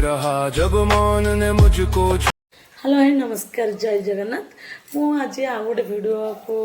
रहा जब मौन ने मुझको हेलो हाय नमस्कार जय जगन्नाथ मु आज आ गोटे भिडियो को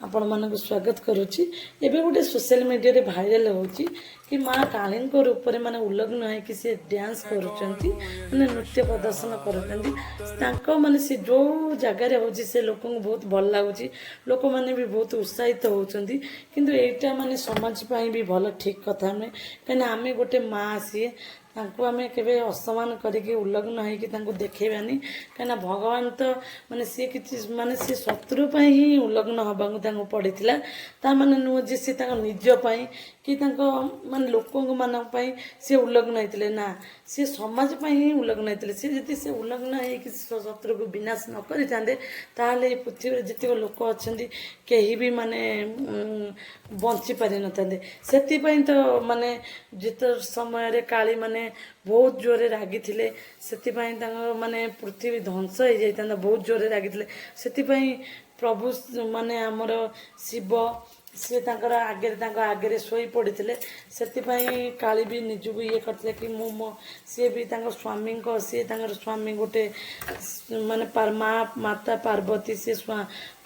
आपण मानक स्वागत करुच्ची एबे गोटे सोशल मीडिया रे भाइराल होची कि माँ काली रूप में माने उल्लग्न है सी डांस करुँच माने नृत्य प्रदर्शन करुँच माने सी जो जगार हो लोक बहुत भल लगुच लोक मैंने भी बहुत उत्साहित होती किंतु एटा माने समाज पाई भी भल ठीक कथा नुहे कहीं आम गोटे माँ सी आम के असमान करके उल्लग्न हो देखेबानी कहीं भगवान तो माने सी कि माने सी शत्रु ही उल्लग्न हवा पड़ी ता माने नुह जे सी निजपाई कि माने लोक मान सी उल्लग्न होते ना सी समाज ही उल्लग्न होते सी जी से उल्लग्न हो शत्रु को विनाश न करें पृथ्वी जितक लोक अच्छा कहीं भी माने बंची पारि न से तो माने जित समय काली माने बहुत जोरे रागी थे से माने पृथ्वी ध्वंस हो जाता बहुत जोरे रागी से प्रभु माने आमर शिव सी आगे आगे शोई पड़े से काली भी निजक ये करते कि मो सी भी स्वामी सी स्वामी गोटे माने माँ माता पार्वती सी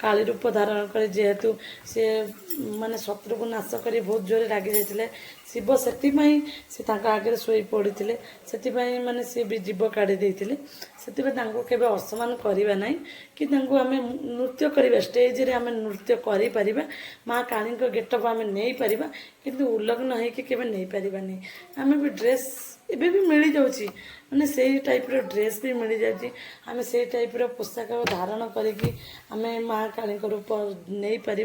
काली रूप धारण करे जेहेतु सी माने शत्रु को नाश कर बहुत जोरे रागी जाते शिव से आगे शोई पड़े से माने सी भी जीव काढ़ी देते से असमान करवा ना कि आम नृत्य करवा स्टेज रे आम नृत्य कर माँ काली गेटअप आम नहीं पार कि उल्लग्न होके नहीं पारानी आम भी ड्रेस एबे भी मिल जाऊँगी मैंने से टाइप ड्रेस भी मिल जाती आम से टाइप पोशाक धारण करके आम माँ काली रूप नहीं पार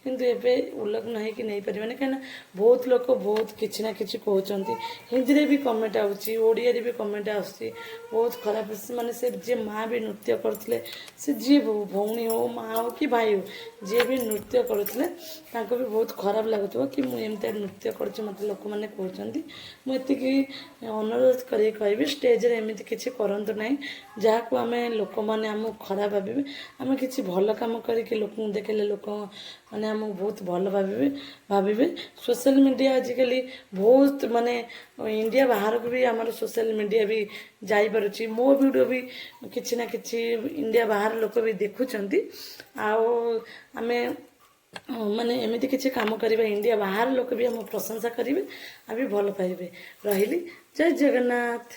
किंतु एबे उल्लग्न होके नहीं पारानी कहीं बहुत लोग बहुत किसी ना कि कहते हिंदी भी कमेंट आड़िया भी कमेंट आसूँ बहुत खराब माने से जी माँ भी नृत्य करते से जी भौणी हो माँ हो कि भाई हो जी भी नृत्य करते भी बहुत खराब लगुव कि मुझे नृत्य कर मत लोक मैंने कहते मुझे अनुरोध कर कहि स्टेज रे एमती किसी करतु ना जहाँ को आम लोक मैंने आम खराब भावे आम कि भल कम करके लोक देखले लोक मैंने आम बहुत भल भावे सोशल मीडिया आजिकल बहुत माने इंडिया बाहर को भी आम सोशल मीडिया भी जापी मो वीडियो भी किसी ना कि इंडिया बाहर लोक भी देखुं आमे माने एमती किसी काम करिबा इंडिया बाहर लोक भी आम प्रशंसा करेंगे आ भी भल पाइबे रही जय जगन्नाथ।